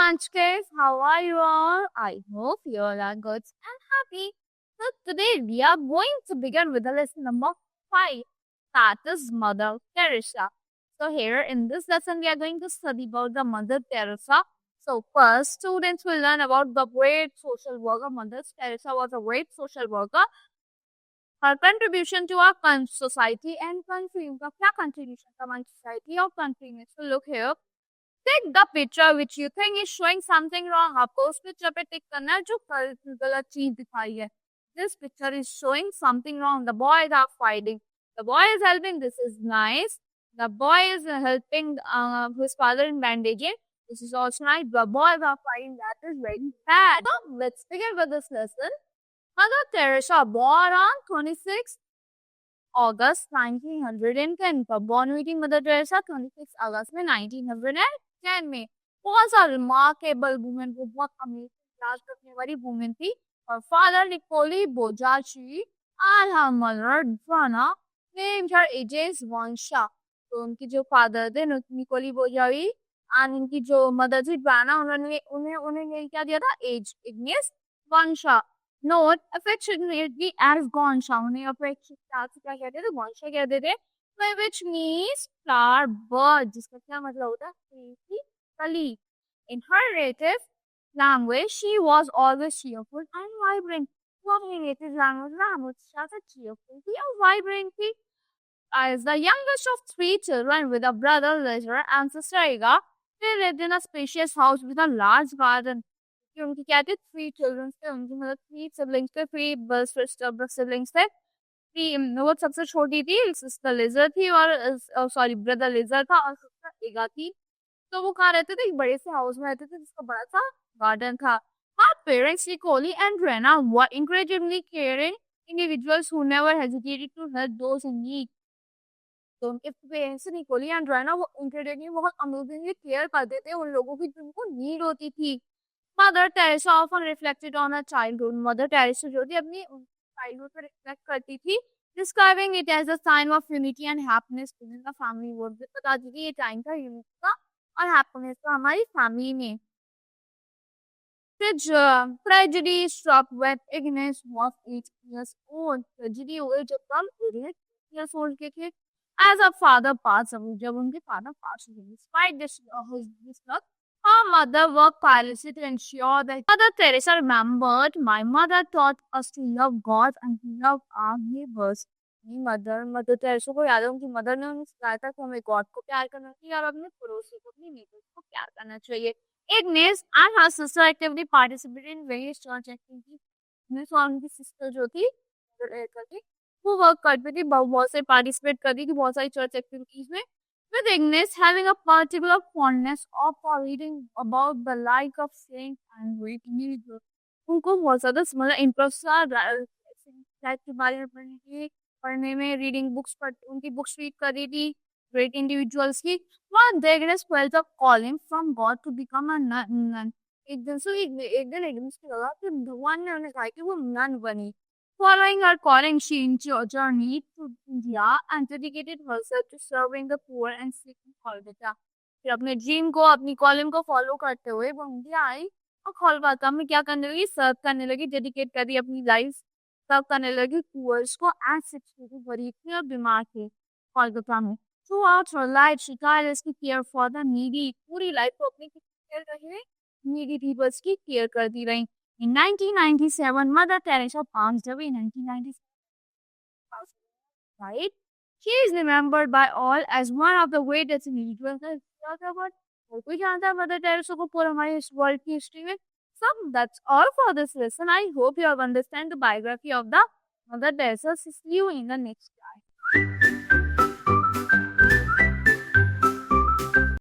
Munchkins, how are you all? I hope you all are good and happy. So today we are going to begin with the lesson number 5, that is Mother Teresa. So here in this lesson we are going to study about the Mother Teresa. So first students will learn about the great social worker. Mother Teresa was a great social worker. Her contribution to our society and country. उनका क्या contribution था हमारी society और country में? So look here. Take the picture which you think is showing something wrong. आपको उस picture पे टिक करना है जो गलत चीज दिखाई है. This picture is showing something wrong. The boys are fighting. The boy is helping. This is nice. The boy is helping his father in bandaging. This is also nice. The boys are fighting. That is very bad. So let's begin with this lesson. Mother Teresa born on 26 August 1910 पर born हुई थी mother Teresa 26 अगस्त में 1910 में. Was a remarkable woman. वो बहुत amazing राज रखने वाली women थी. Her father Niccolo Boggio and her mother Giovanna named her Agnes Vansha. तो उनकी जो फादर थे निकोली बोजावी और उनकी जो मदर थी ड्वाना उन्हें क्या दिया था इग्नेस वंशा. Known affectionately as Gonsha. उन्हें अपेक्षित से क्या कहते थे? Gonsha कहते थे. Which means flower bud, जिसका क्या मतलब होता है? की कली. In her native language, she was always cheerful and vibrant. वो अपनी native language में हमेशा से cheerful थी और vibrant थी. As the youngest of 3 children with a brother Ledger and sister Ega, they lived in a spacious house with a large garden. उनकी क्या थे? 3 चिल्ड्रन थे. उनकी मतलब 3 सिबलिंग्स थे. 3 सिबलिंग्स थे. वो सबसे छोटी थी. सिस्टर लेजर थी और सॉरी ब्रदर लेजर था और सिस्टर एगा थी. तो वो कहाँ रहते थे? एक बड़े से हाउस में रहते थे जिसका बड़ा सा गार्डन था. Her parents Nicole and Rena were incredibly caring individuals who never hesitated to help those in need. तो उनके पेरेंट्स निकोली एंड रेना वो इंक्रेडिबली बहुत अमेजिंगली केयर करते थे उन लोगों की जिनको नीड होती थी. Mother Teresa often reflected on her childhood. Mother Teresa जो थी अपनी childhood पे reflect करती थी, describing it as a sign of unity and happiness within the family. वो बताती थी ये टाइम था unity का और happiness का हमारी family में. Tragedy struck when Ignace was 8 years old. Tragedy हुई जब हम 8 years old के थे. As a father passed away, जब उनके father passed away. Despite this luck, her mother worked tirelessly to ensure that Mother Teresa remembered, my mother taught us to love God and to love our neighbors. Mother Teresa को याद है उनकी mother ने उन्हें सिखाया था कि हमें गॉड को प्यार करना चाहिए और अपने पड़ोसी को अपने नेबर्स को प्यार करना चाहिए. Ignace and her sister actively participated in various church activities. Ignace और उनकी सिस्टर जो थी वो वर्क करती थी, बहुत से पार्टिसिपेट करती थी बहुत सारी चर्च एक्टिविटीज में. With Ignace having a particular fondness for reading about the life of saints and great individuals. उनको बहुत ज़्यादा मतलब इंटरेस्ट था लाइफ के बारे में पढ़ने में. रीडिंग बुक्स उनकी बुक्स रीड कर रही थी ग्रेट इंडिविजुअल्स की. One day Ignace felt a calling from God to become a nun. एक दिन Ignace को लगा कि भगवान ने उन्हें कहा कि वो नन बनी. Following her calling, she journeyed to India and dedicated herself to serving the poor and sick in Kolkata. फिर अपने ड्रीम को अपनी कॉलिंग को फॉलो करते हुए वो इंडिया आई और कोलकाता में क्या करने लगी? सर्व करने लगी. डेडिकेट कर दी अपनी लाइफ सर्व करने लगी पुअर्स को एंड सिक पीपल. गरीब थे और बीमार थे कोलकाता में. Throughout her life, she tirelessly cared for the needy. पूरी लाइफ को अपनी केयर करती रही, needy peoples की केयर करती रही. In 1997, Mother Teresa passed away. 1997, right? She is remembered by all as one of the greatest individuals. कोई जानता है मदर टेरेसा को पूरा हमारे वर्ल्ड की हिस्ट्री में. So that's all for this lesson. I hope you have understand the biography of the Mother Teresa. See you in the next class.